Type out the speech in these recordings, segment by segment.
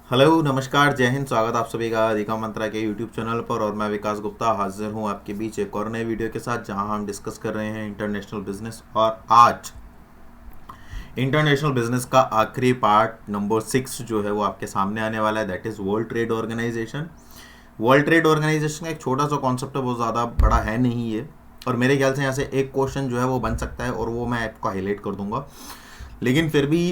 Hello नमस्कार जय हिंद। स्वागत आप सभी का अधिका मंत्रा के यूट्यूब चैनल पर। और मैं विकास गुप्ता हाजिर हूँ आपके बीच एक और नए वीडियो के साथ, जहां हम डिस्कस कर रहे हैं इंटरनेशनल बिजनेस। और आज इंटरनेशनल बिजनेस का आखिरी पार्ट नंबर 6 जो है वो आपके सामने आने वाला है, that is World Trade Organization. World Trade Organization का एक छोटा सा कॉन्सेप्ट है, वो ज़्यादा बड़ा है नहीं ये। और मेरे ख्याल से यहाँ से एक क्वेश्चन जो है वो बन सकता है, और वो मैं आपको हाईलाइट कर दूंगा। लेकिन फिर भी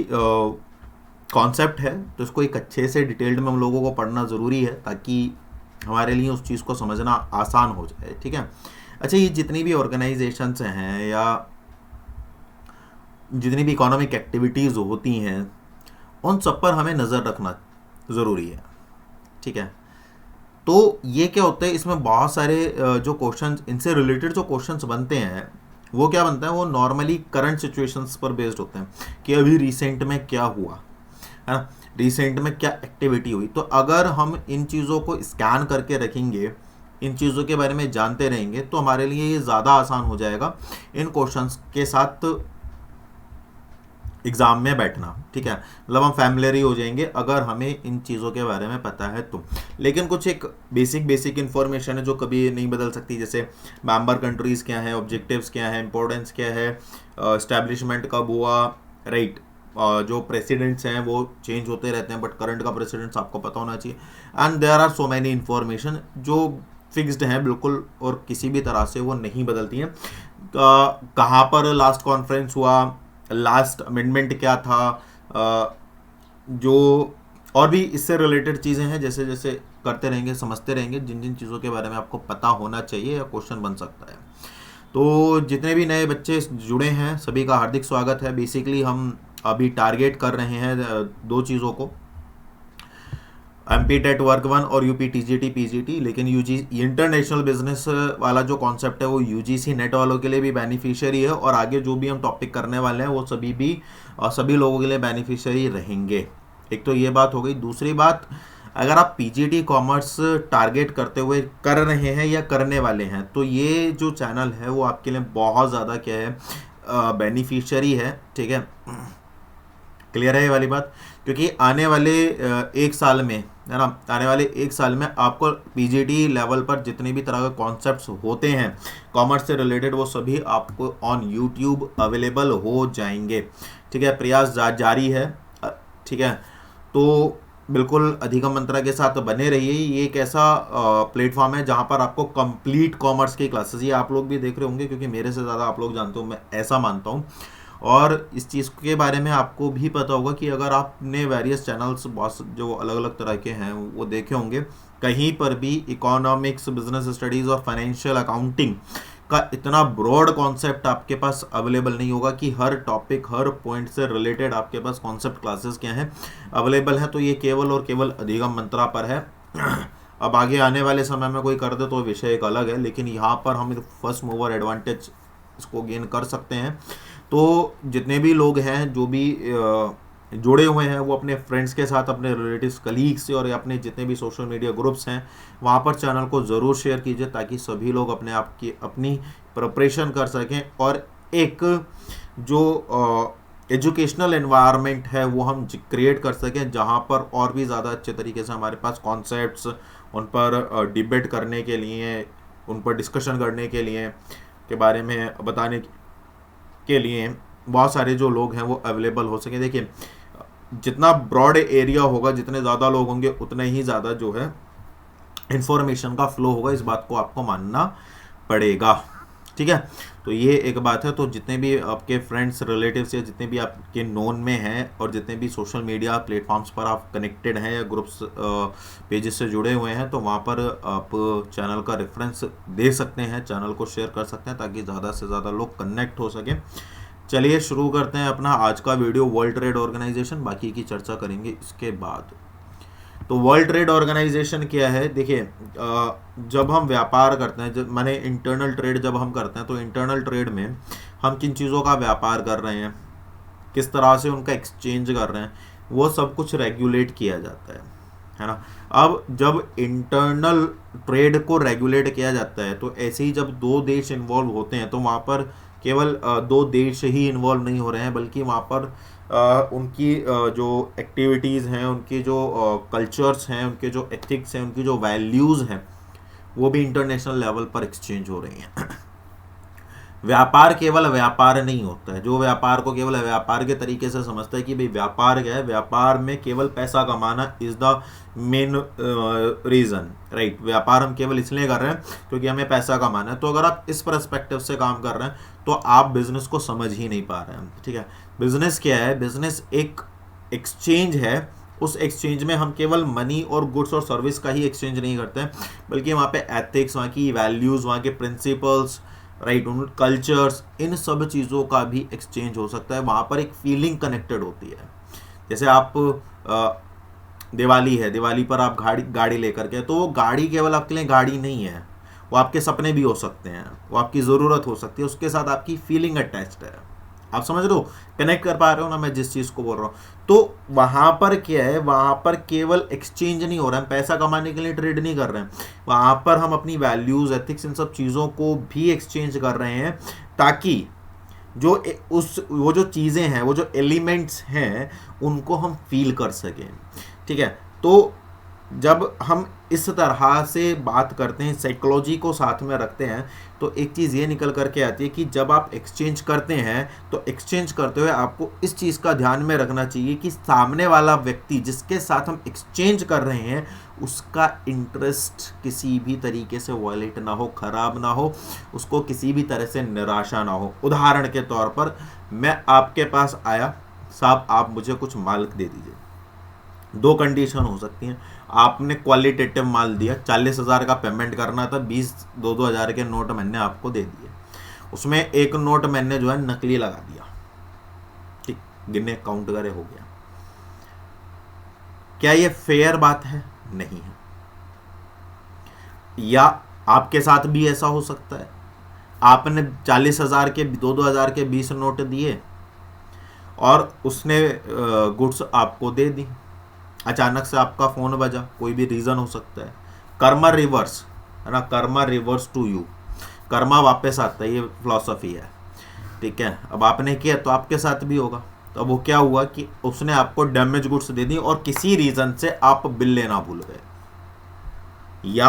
कॉन्सेप्ट है, तो इसको एक अच्छे से डिटेल्ड में हम लोगों को पढ़ना ज़रूरी है, ताकि हमारे लिए उस चीज़ को समझना आसान हो जाए। ठीक है। अच्छा, ये जितनी भी ऑर्गेनाइजेशंस हैं या जितनी भी इकोनॉमिक एक्टिविटीज़ होती हैं, उन सब पर हमें नज़र रखना ज़रूरी है। ठीक है। तो ये क्या होता है, इसमें बहुत सारे जो क्वेश्चंस, इनसे रिलेटेड जो क्वेश्चंस बनते हैं, वो क्या बनता है, वो नॉर्मली करंट सिचुएशंस पर बेस्ड होते हैं कि अभी रिसेंट में क्या हुआ है ना, रिसेंट में क्या एक्टिविटी हुई। तो अगर हम इन चीज़ों को स्कैन करके रखेंगे, इन चीज़ों के बारे में जानते रहेंगे, तो हमारे लिए ये ज़्यादा आसान हो जाएगा इन क्वेश्चंस के साथ एग्ज़ाम में बैठना। ठीक है। मतलब हम फैमिलियर ही हो जाएंगे अगर हमें इन चीज़ों के बारे में पता है तो। लेकिन कुछ एक बेसिक इन्फॉर्मेशन है जो कभी नहीं बदल सकती, जैसे मेंबर कंट्रीज़ क्या है, ऑब्जेक्टिव्स क्या है, इंपॉर्टेंस क्या है, इस्टेब्लिशमेंट कब हुआ, राइट। जो प्रेसिडेंट्स हैं वो चेंज होते रहते हैं, बट करंट का प्रेसिडेंट्स आपको पता होना चाहिए। And there are so many information जो फिक्स्ड हैं बिल्कुल, और किसी भी तरह से वो नहीं बदलती हैं। कहाँ पर लास्ट कॉन्फ्रेंस हुआ, लास्ट अमेंडमेंट क्या था, जो और भी इससे रिलेटेड चीज़ें हैं, जैसे जैसे करते रहेंगे समझते रहेंगे, जिन जिन चीज़ों के बारे में आपको पता होना चाहिए या क्वेश्चन बन सकता है। तो जितने भी नए बच्चे जुड़े हैं सभी का हार्दिक स्वागत है। बेसिकली हम अभी टारगेट कर रहे हैं दो चीज़ों को, एमपी टेट वर्क 1 और यूपी टीजीटी पीजीटी। लेकिन यूजी इंटरनेशनल बिजनेस वाला जो कॉन्सेप्ट है वो यूजीसी नेट वालों के लिए भी बेनिफिशियरी है, और आगे जो भी हम टॉपिक करने वाले हैं वो सभी लोगों के लिए बेनिफिशियरी रहेंगे। एक तो ये बात हो गई। दूसरी बात, अगर आप पीजीटी कॉमर्स टारगेट करते हुए कर रहे हैं या करने वाले हैं, तो ये जो चैनल है वो आपके लिए बहुत ज़्यादा क्या है, बेनिफिशियरी है। ठीक है। क्लियर है ये वाली बात, क्योंकि आने वाले एक साल में, है ना, आने वाले एक साल में आपको पीजीटी लेवल पर जितने भी तरह के कॉन्सेप्ट्स होते हैं कॉमर्स से रिलेटेड, वो सभी आपको ऑन यूट्यूब अवेलेबल हो जाएंगे। ठीक है। प्रयास जारी है। ठीक है। तो बिल्कुल अधिगम मंत्रा के साथ बने रहिए। ये एक ऐसा प्लेटफॉर्म है जहाँ पर आपको कंप्लीट कॉमर्स की क्लासेस, ये आप लोग भी देख रहे होंगे क्योंकि मेरे से ज़्यादा आप लोग जानते हो, मैं ऐसा मानता हूँ। और इस चीज़ के बारे में आपको भी पता होगा कि अगर आपने वेरियस चैनल्स बहुत जो अलग अलग तरह के हैं वो देखे होंगे, कहीं पर भी इकोनॉमिक्स, बिजनेस स्टडीज़ और फाइनेंशियल अकाउंटिंग का इतना ब्रॉड कॉन्सेप्ट आपके पास अवेलेबल नहीं होगा कि हर टॉपिक, हर पॉइंट से रिलेटेड आपके पास कॉन्सेप्ट क्लासेस क्या हैं अवेलेबल हैं। तो ये केवल और केवल अधिगम मंत्रा पर है। अब आगे आने वाले समय में कोई कर दे तो विषय एक अलग है, लेकिन यहाँ पर हम फर्स्ट मूवर एडवांटेज इसको गेन कर सकते हैं। तो जितने भी लोग हैं जो भी जुड़े हुए हैं, वो अपने फ्रेंड्स के साथ, अपने रिलेटिव्स, कलीग्स से, और अपने जितने भी सोशल मीडिया ग्रुप्स हैं वहाँ पर चैनल को ज़रूर शेयर कीजिए, ताकि सभी लोग अपने आप की अपनी प्रिपरेशन कर सकें, और एक जो एजुकेशनल एनवायरनमेंट है वो हम क्रिएट कर सकें, जहाँ पर और भी ज़्यादा अच्छे तरीके से हमारे पास कॉन्सेप्ट्स, उन पर डिबेट करने के लिए, उन पर डिस्कशन करने के लिए, के बारे में बताने के लिए बहुत सारे जो लोग हैं वो अवेलेबल हो सके। देखिए, जितना ब्रॉड एरिया होगा, जितने ज़्यादा लोग होंगे, उतने ही ज़्यादा जो है इंफॉर्मेशन का फ्लो होगा। इस बात को आपको मानना पड़ेगा। ठीक है। तो ये एक बात है। तो जितने भी आपके फ्रेंड्स, रिलेटिव्स, या जितने भी आपके नोन में हैं, और जितने भी सोशल मीडिया प्लेटफॉर्म्स पर आप कनेक्टेड हैं या ग्रुप्स पेजेस से जुड़े हुए हैं, तो वहाँ पर आप चैनल का रेफरेंस दे सकते हैं, चैनल को शेयर कर सकते हैं, ताकि ज़्यादा से ज़्यादा लोग कनेक्ट हो सकें। चलिए शुरू करते हैं अपना आज का वीडियो, वर्ल्ड ट्रेड ऑर्गेनाइजेशन। बाकी की चर्चा करेंगे इसके बाद। तो वर्ल्ड ट्रेड ऑर्गेनाइजेशन क्या है? देखिए, जब हम व्यापार करते हैं, जब माने इंटरनल ट्रेड जब हम करते हैं, तो इंटरनल ट्रेड में हम किन चीज़ों का व्यापार कर रहे हैं, किस तरह से उनका एक्सचेंज कर रहे हैं, वो सब कुछ रेगुलेट किया जाता है ना। अब जब इंटरनल ट्रेड को रेगुलेट किया जाता है, तो ऐसे ही जब दो देश इन्वॉल्व होते हैं, तो वहाँ पर केवल दो देश ही इन्वॉल्व नहीं हो रहे हैं, बल्कि वहाँ पर उनकी जो एक्टिविटीज़ हैं, उनकी जो कल्चर्स हैं, उनके जो एथिक्स हैं, उनकी जो वैल्यूज़ हैं, वो भी इंटरनेशनल लेवल पर एक्सचेंज हो रही हैं। व्यापार केवल व्यापार नहीं होता है। जो व्यापार को केवल व्यापार के तरीके से समझता है कि भाई व्यापार क्या है, व्यापार में केवल पैसा कमाना is the main reason, right. व्यापार हम केवल इसलिए कर रहे हैं क्योंकि हमें पैसा कमाना है। तो अगर आप इस पर्सपेक्टिव से काम कर रहे हैं तो आप बिजनेस को समझ ही नहीं पा रहे हैं, ठीक है। बिजनेस क्या है? बिजनेस एक एक्सचेंज है। उस एक्सचेंज में हम केवल मनी और गुड्स और सर्विस का ही एक्सचेंज नहीं करते हैं, बल्कि वहाँ पे एथिक्स, वहाँ की वैल्यूज़, वहाँ के प्रिंसिपल्स, राइट, उन कल्चर्स, इन सब चीज़ों का भी एक्सचेंज हो सकता है। वहाँ पर एक फीलिंग कनेक्टेड होती है। जैसे आप दिवाली है, दिवाली पर आप गाड़ी लेकर के, तो वो गाड़ी केवल आपके लिए गाड़ी नहीं है, वो आपके सपने भी हो सकते हैं, वो आपकी ज़रूरत हो सकती है, उसके साथ आपकी फीलिंग अटैच्ड है। आप समझ रहे हो, कनेक्ट कर पा रहे हो ना मैं जिस चीज़ को बोल रहा हूँ। तो वहाँ पर क्या है, वहाँ पर केवल एक्सचेंज नहीं हो रहा है, पैसा कमाने के लिए ट्रेड नहीं कर रहे हैं, वहाँ पर हम अपनी वैल्यूज़, एथिक्स, इन सब चीज़ों को भी एक्सचेंज कर रहे हैं, ताकि वो जो चीज़ें हैं, वो जो एलिमेंट्स हैं, उनको हम फील कर सकें, ठीक है। तो जब हम इस तरह से बात करते हैं, साइकोलॉजी को साथ में रखते हैं, तो एक चीज़ ये निकल करके आती है कि जब आप एक्सचेंज करते हैं तो एक्सचेंज करते हुए आपको इस चीज़ का ध्यान में रखना चाहिए कि सामने वाला व्यक्ति जिसके साथ हम एक्सचेंज कर रहे हैं, उसका इंटरेस्ट किसी भी तरीके से वायलेट ना हो, ख़राब ना हो, उसको किसी भी तरह से निराशा ना हो। उदाहरण के तौर पर मैं आपके पास आया, साहब आप मुझे कुछ माल दे दीजिए। दो कंडीशन हो सकती हैं। आपने क्वालिटेटिव माल दिया, 40,000 का पेमेंट करना था, 20-2 हज़ार के नोट मैंने आपको दे दिए, उसमें एक नोट मैंने जो है नकली लगा दिया, ठीक, गिने काउंट करे हो गया। क्या ये फेयर बात है? नहीं है। या आपके साथ भी ऐसा हो सकता है, आपने 40,000 के 2-2 हज़ार के 20 नोट दिए और उसने गुड्स आपको दे दी, अचानक से आपका फ़ोन बजा, कोई भी रीज़न हो सकता है, कर्मा रिवर्स है ना, कर्मा रिवर्स टू यू, कर्मा वापस आता है, ये फिलॉसफी है, ठीक है। अब आपने किया तो आपके साथ भी होगा। तो अब वो क्या हुआ कि उसने आपको डैमेज गुड्स दे दी और किसी रीज़न से आप बिल लेना भूल गए, या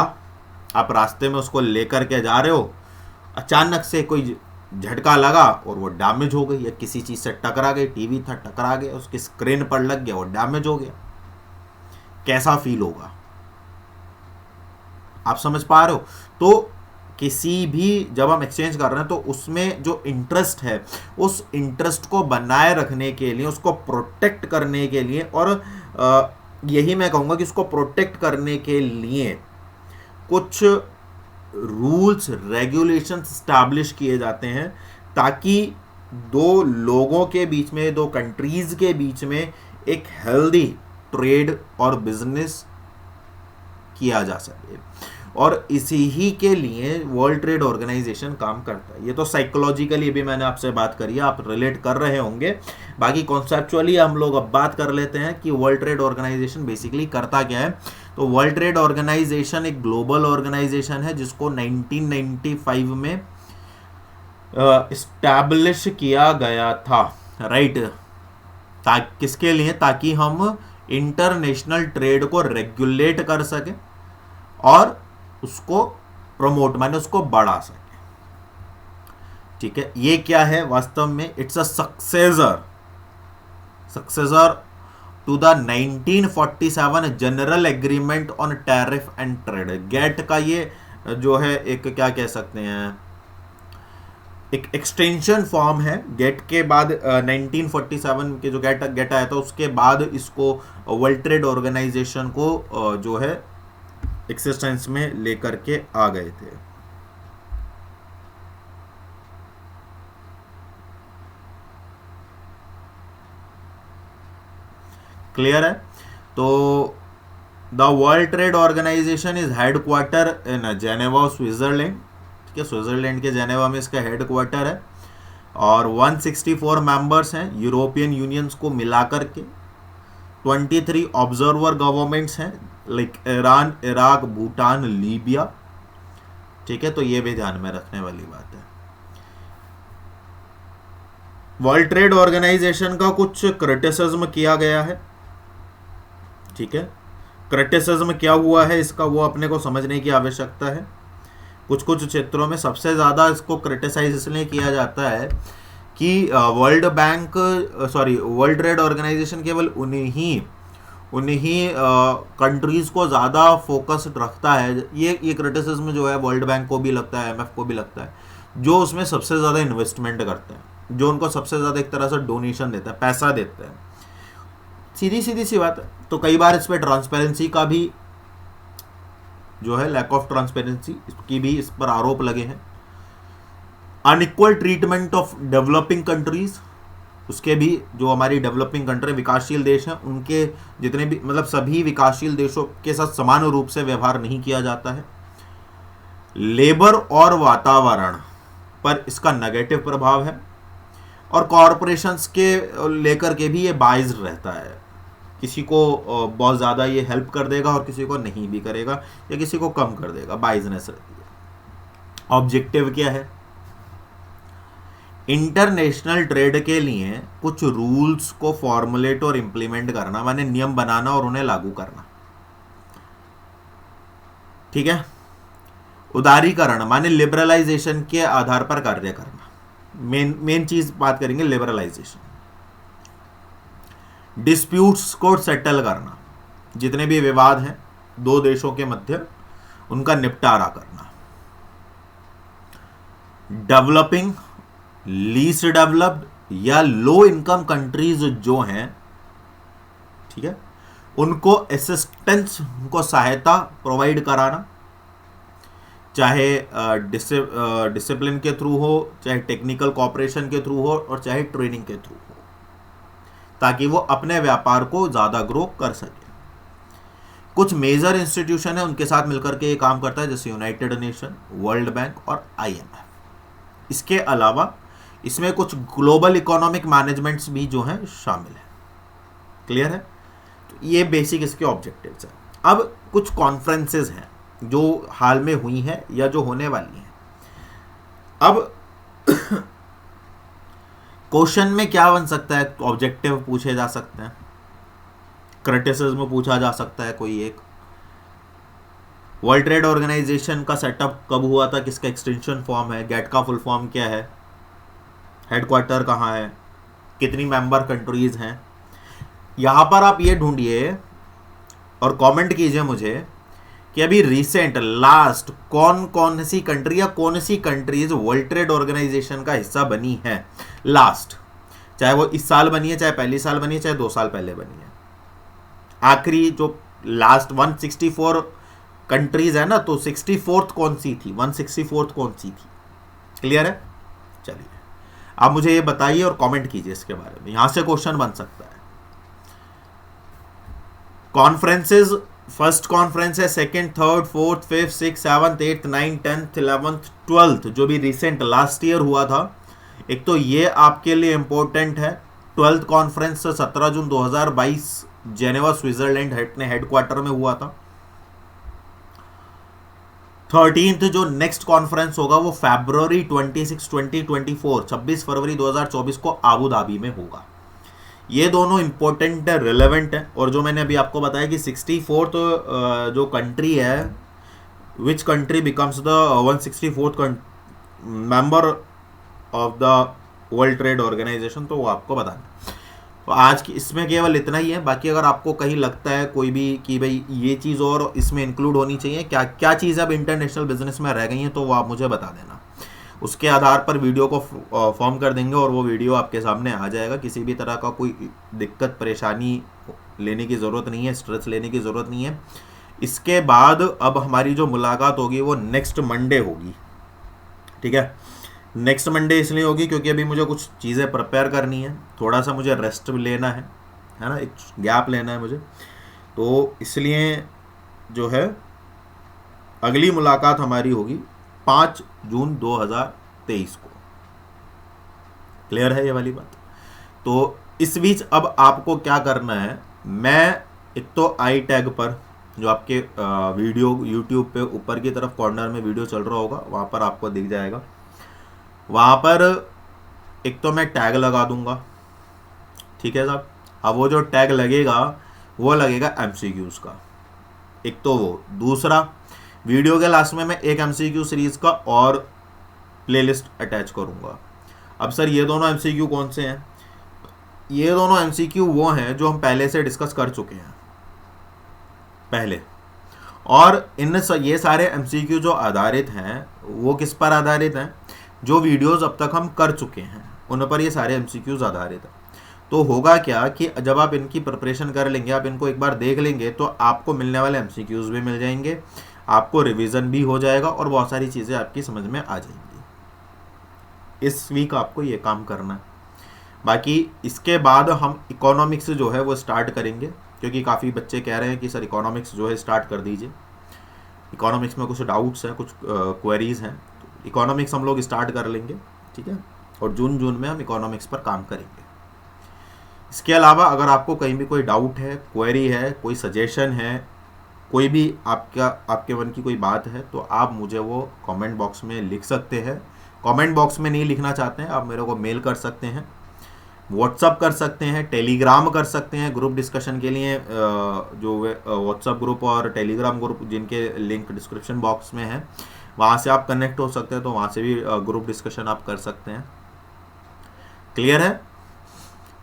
आप रास्ते में उसको लेकर के जा रहे हो, अचानक से कोई झटका लगा और वो डैमेज हो गई, या किसी चीज़ से टकरा गई, टीवी था टकरा गया, उसकी स्क्रीन पर लग गया, वो डैमेज हो गया। कैसा फील होगा? आप समझ पा रहे हो? तो किसी भी जब हम एक्सचेंज कर रहे हैं तो उसमें जो इंटरेस्ट है, उस इंटरेस्ट को बनाए रखने के लिए, उसको प्रोटेक्ट करने के लिए, और यही मैं कहूँगा कि उसको प्रोटेक्ट करने के लिए कुछ रूल्स, रेगुलेशंस स्टैब्लिश किए जाते हैं, ताकि दो लोगों के बीच में, दो कंट्रीज़ के बीच में एक हेल्दी ट्रेड और बिजनेस किया जा सके। और इसी ही के लिए वर्ल्ड ट्रेड ऑर्गेनाइजेशन काम करता है। ये तो साइकोलॉजिकली भी मैंने आपसे बात करी है, आप रिलेट कर रहे होंगे। बाकी कॉन्सेप्चुअली हम लोग अब बात कर लेते हैं कि वर्ल्ड ट्रेड ऑर्गेनाइजेशन बेसिकली करता क्या है। तो वर्ल्ड ट्रेड ऑर्गेनाइजेशन एक ग्लोबल ऑर्गेनाइजेशन है जिसको 1995 में इस्टेब्लिश किया गया था, राइट। किसके लिए? ताकि हम इंटरनेशनल ट्रेड को रेगुलेट कर सके और उसको प्रमोट, माने उसको बढ़ा सके, ठीक है। ये क्या है वास्तव में? It's a successor to the 1947 General Agreement on Tariff and Trade. GATT का ये जो है एक क्या कह सकते हैं, एक एक्सटेंशन फॉर्म है। गेट के बाद 1947 के जो गेट आया था, उसके बाद इसको वर्ल्ड ट्रेड ऑर्गेनाइजेशन को जो है एक्सिस्टेंस में लेकर के आ गए थे। क्लियर है? तो the World Trade Organization is headquarter in Geneva, Switzerland, ठीक है। स्विट्जरलैंड के जेनेवा में इसका हेडक्वार्टर है और 164 मेंबर्स हैं यूरोपियन यूनियंस को मिलाकर के। 23 ऑब्जर्वर गवर्नमेंट्स हैं, like Iran, Iraq, Bhutan, Libya, ठीक है। तो ये भी ध्यान में रखने वाली बात है। वर्ल्ड ट्रेड ऑर्गेनाइजेशन का कुछ क्रिटिसिज्म किया गया है, ठीक है। क्रिटिसिज्म क्या हुआ है इसका वो अपने को समझने की आवश्यकता है। कुछ कुछ क्षेत्रों में सबसे ज़्यादा इसको क्रिटिसाइज इसलिए किया जाता है कि World Bank World Trade Organization केवल उन्हीं कंट्रीज़ को ज़्यादा फोकस्ड रखता है। ये क्रिटिसिज्म जो है वर्ल्ड बैंक को भी लगता है, IMF को भी लगता है, जो उसमें सबसे ज़्यादा इन्वेस्टमेंट करता है, जो उनको सबसे ज़्यादा एक तरह से डोनेशन देता है, पैसा देता है। सीधी सीधी सी बात है। तो कई बार इस पर ट्रांसपेरेंसी का भी जो है, लैक ऑफ ट्रांसपेरेंसी की भी इस पर आरोप लगे हैं। Unequal treatment of developing countries, उसके भी जो हमारी डेवलपिंग कंट्री विकासशील देश हैं उनके जितने भी मतलब सभी विकासशील देशों के साथ समान रूप से व्यवहार नहीं किया जाता है। लेबर और वातावरण पर इसका नेगेटिव प्रभाव है, और कॉरपोरेशंस के लेकर के भी ये बाइज्ड रहता है। किसी को बहुत ज़्यादा ये हेल्प कर देगा और किसी को नहीं भी करेगा, या किसी को कम कर देगा, बाइजनेस रहती है। ऑब्जेक्टिव क्या है? इंटरनेशनल ट्रेड के लिए कुछ रूल्स को फॉर्मुलेट और इंप्लीमेंट करना, माने नियम बनाना और उन्हें लागू करना, ठीक है। उदारीकरण माने लिबरलाइजेशन के आधार पर कार्य करना। मेन चीज बात करेंगे लिबरलाइजेशन। डिस्प्यूट्स को सेटल करना, जितने भी विवाद हैं दो देशों के मध्य उनका निपटारा करना। डेवलपिंग, लीस्ट डेवलप्ड या लो इनकम कंट्रीज जो हैं, ठीक है, उनको असिस्टेंस, उनको सहायता प्रोवाइड कराना, चाहे डिसिप्लिन के थ्रू हो, चाहे टेक्निकल कॉपरेशन के थ्रू हो, और चाहे ट्रेनिंग के थ्रू हो, ताकि वो अपने व्यापार को ज़्यादा ग्रो कर सके। कुछ मेजर इंस्टीट्यूशन है उनके साथ मिलकर के ये काम करता है, जैसे यूनाइटेड नेशन, वर्ल्ड बैंक और IMF। इसके अलावा इसमें कुछ ग्लोबल इकोनॉमिक मैनेजमेंट्स भी जो हैं शामिल है। क्लियर है? तो ये बेसिक इसके ऑब्जेक्टिव्स हैं। अब कुछ कॉन्फ्रेंसेस हैं जो हाल में हुई हैं या जो होने वाली हैं। अब क्वेश्चन में क्या बन सकता है? ऑब्जेक्टिव पूछे जा सकते हैं, क्रिटिसिज्म पूछा जा सकता है कोई एक। वर्ल्ड ट्रेड ऑर्गेनाइजेशन का सेटअप कब हुआ था, किसका एक्सटेंशन फॉर्म है, गेट का फुल फॉर्म क्या है, हेडक्वार्टर कहाँ है, कितनी मेंबर कंट्रीज हैं। यहाँ पर आप ये ढूंढिए और कमेंट कीजिए मुझे कि अभी रिसेंट लास्ट कौन कौन सी कंट्री या कौन सी कंट्रीज वर्ल्ड ट्रेड ऑर्गेनाइजेशन का हिस्सा बनी है लास्ट, चाहे वो इस साल बनी है, चाहे पहली साल बनी है, चाहे 2 साल पहले बनी है। आखिरी जो लास्ट 164 कंट्रीज है ना, तो 64th कौन सी थी, 164th कौन सी थी? क्लियर है? चलिए आप मुझे ये बताइए और कमेंट कीजिए इसके बारे में, यहां से क्वेश्चन बन सकता है। कॉन्फ्रेंसेज, फर्स्ट कॉन्फ्रेंस है, second, third, fourth, fifth, six, seventh, eighth, 9, 10th, 11th, 12th जो भी रिसेंट लास्ट ईयर हुआ था। एक तो ये आपके लिए इंपॉर्टेंट है, 12th कॉन्फ्रेंस 17 जून 2022 जेनेवा स्विट्जरलैंड हेडक्वार्टर में हुआ था। 13th जो नेक्स्ट कॉन्फ्रेंस होगा वो फरवरी 26 2024 26 फरवरी 2024 को आबू धाबी में होगा। ये दोनों इंपॉर्टेंट है, रिलेवेंट है। और जो मैंने अभी आपको बताया कि 64th जो कंट्री है, which country becomes the 164th member of the World Trade Organization, तो वो आपको बताना। तो आज की इसमें केवल इतना ही है। बाकी अगर आपको कहीं लगता है कोई भी कि भाई ये चीज़ और इसमें इंक्लूड होनी चाहिए, क्या क्या चीज़ अब इंटरनेशनल बिजनेस में रह गई हैं, तो वो आप मुझे बता देना। उसके आधार पर वीडियो को फॉर्म कर देंगे और वो वीडियो आपके सामने आ जाएगा। किसी भी तरह का कोई दिक्कत परेशानी लेने की ज़रूरत नहीं है, स्ट्रेस लेने की ज़रूरत नहीं है। इसके बाद अब हमारी जो मुलाकात होगी वो नेक्स्ट मंडे होगी, ठीक है। नेक्स्ट मंडे इसलिए होगी क्योंकि अभी मुझे कुछ चीज़ें प्रिपेयर करनी है, थोड़ा सा मुझे रेस्ट लेना है ना, एक गैप लेना है मुझे, तो इसलिए जो है अगली मुलाकात हमारी होगी 5 जून 2023 को। क्लियर है ये वाली बात? तो इस बीच अब आपको क्या करना है, मैं एक तो आई टैग पर जो आपके वीडियो यूट्यूब पे ऊपर की तरफ कॉर्नर में वीडियो चल रहा होगा, वहाँ पर आपको दिख जाएगा। वहाँ पर एक तो मैं टैग लगा दूंगा, ठीक है साहब। अब वो जो टैग लगेगा वो लगेगा एमसीक्यूज का, एक तो वो। दूसरा, वीडियो के लास्ट में मैं एक एमसीक्यू सीरीज का और प्लेलिस्ट अटैच करूंगा। अब सर ये दोनों एमसीक्यू कौन से हैं? ये दोनों एमसीक्यू वो हैं जो हम पहले से डिस्कस कर चुके हैं पहले, और ये सारे एमसीक्यू जो आधारित हैं वो किस पर आधारित हैं? जो वीडियोस अब तक हम कर चुके हैं उन पर ये सारे एमसीक्यूज आधारित हैं। तो होगा क्या कि जब आप इनकी प्रिपरेशन कर लेंगे, आप इनको एक बार देख लेंगे, तो आपको मिलने वाले एमसीक्यूज भी मिल जाएंगे, आपको रिवीजन भी हो जाएगा और बहुत सारी चीज़ें आपकी समझ में आ जाएंगी। इस वीक आपको ये काम करना है। बाकी इसके बाद हम इकोनॉमिक्स जो है वो स्टार्ट करेंगे, क्योंकि काफ़ी बच्चे कह रहे हैं कि सर इकोनॉमिक्स जो है स्टार्ट कर दीजिए। इकोनॉमिक्स में कुछ डाउट्स हैं, कुछ क्वेरीज हैं, तो इकोनॉमिक्स हम लोग स्टार्ट कर लेंगे, ठीक है। और जून में हम इकोनॉमिक्स पर काम करेंगे। इसके अलावा अगर आपको कहीं भी कोई डाउट है, क्वेरी है, कोई सजेशन है, कोई भी आपके मन की कोई बात है, तो आप मुझे वो कमेंट बॉक्स में लिख सकते हैं। कमेंट बॉक्स में नहीं लिखना चाहते हैं, आप मेरे को मेल कर सकते हैं, व्हाट्सअप कर सकते हैं, टेलीग्राम कर सकते हैं। ग्रुप डिस्कशन के लिए जो व्हाट्सअप ग्रुप और टेलीग्राम ग्रुप जिनके लिंक डिस्क्रिप्शन बॉक्स में है, वहाँ से आप कनेक्ट हो सकते हैं, तो वहाँ से भी ग्रुप डिस्कशन आप कर सकते हैं। क्लियर है?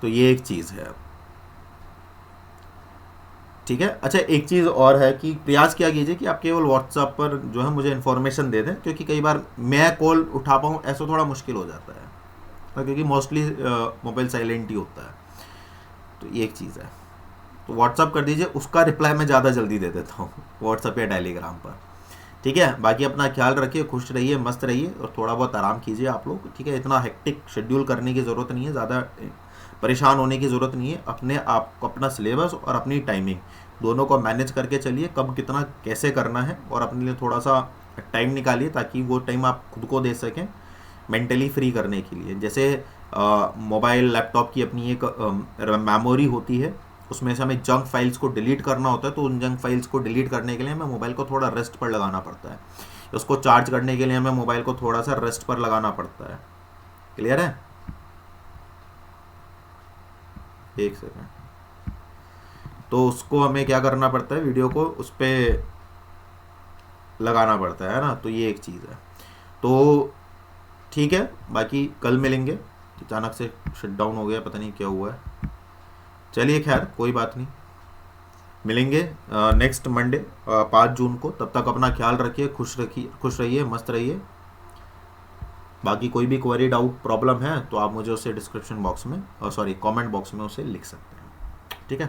तो ये एक चीज़ है, ठीक है। अच्छा, एक चीज़ और है कि प्रयास क्या कीजिए कि आप केवल व्हाट्सएप पर जो है मुझे इन्फॉर्मेशन दे दें, क्योंकि कई बार मैं कॉल उठा पाऊँ ऐसा थोड़ा मुश्किल हो जाता है, क्योंकि मोस्टली मोबाइल साइलेंट ही होता है। तो ये एक चीज़ है, तो व्हाट्सअप कर दीजिए, उसका रिप्लाई मैं ज़्यादा जल्दी दे देता हूँ व्हाट्सअप या टेलीग्राम पर, ठीक है। बाकी अपना ख्याल रखिए, खुश रहिए, मस्त रहिए और थोड़ा बहुत आराम कीजिए आप लोग, ठीक है। इतना हेक्टिक शेड्यूल करने की ज़रूरत नहीं है, ज़्यादा परेशान होने की ज़रूरत नहीं है। अपने आप को, अपना सिलेबस और अपनी टाइमिंग दोनों को मैनेज करके चलिए, कब कितना कैसे करना है, और अपने लिए थोड़ा सा टाइम निकालिए ताकि वो टाइम आप खुद को दे सकें मेंटली फ्री करने के लिए। जैसे मोबाइल लैपटॉप की अपनी एक मेमोरी होती है, उसमें से हमें जंक फाइल्स को डिलीट करना होता है, तो उन जंक फाइल्स को डिलीट करने के लिए हमें मोबाइल को थोड़ा रेस्ट पर लगाना पड़ता है। उसको चार्ज करने के लिए हमें मोबाइल को थोड़ा सा रेस्ट पर लगाना पड़ता है। क्लियर है? एक सेकेंड। तो उसको हमें क्या करना पड़ता है, वीडियो को उस पर लगाना पड़ता है ना, तो ये एक चीज़ है। तो ठीक है, बाकी कल मिलेंगे। अचानक से शट डाउन हो गया, पता नहीं क्या हुआ है। चलिए खैर कोई बात नहीं, मिलेंगे नेक्स्ट मंडे 5 जून को। तब तक अपना ख्याल रखिए, खुश रहिए, मस्त रहिए। बाकी कोई भी क्वेरी, डाउट, प्रॉब्लम है तो आप मुझे उसे डिस्क्रिप्शन बॉक्स में, कमेंट बॉक्स में उसे लिख सकते हैं, ठीक है।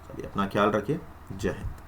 चलिए अपना ख्याल रखिए, जय हिंद।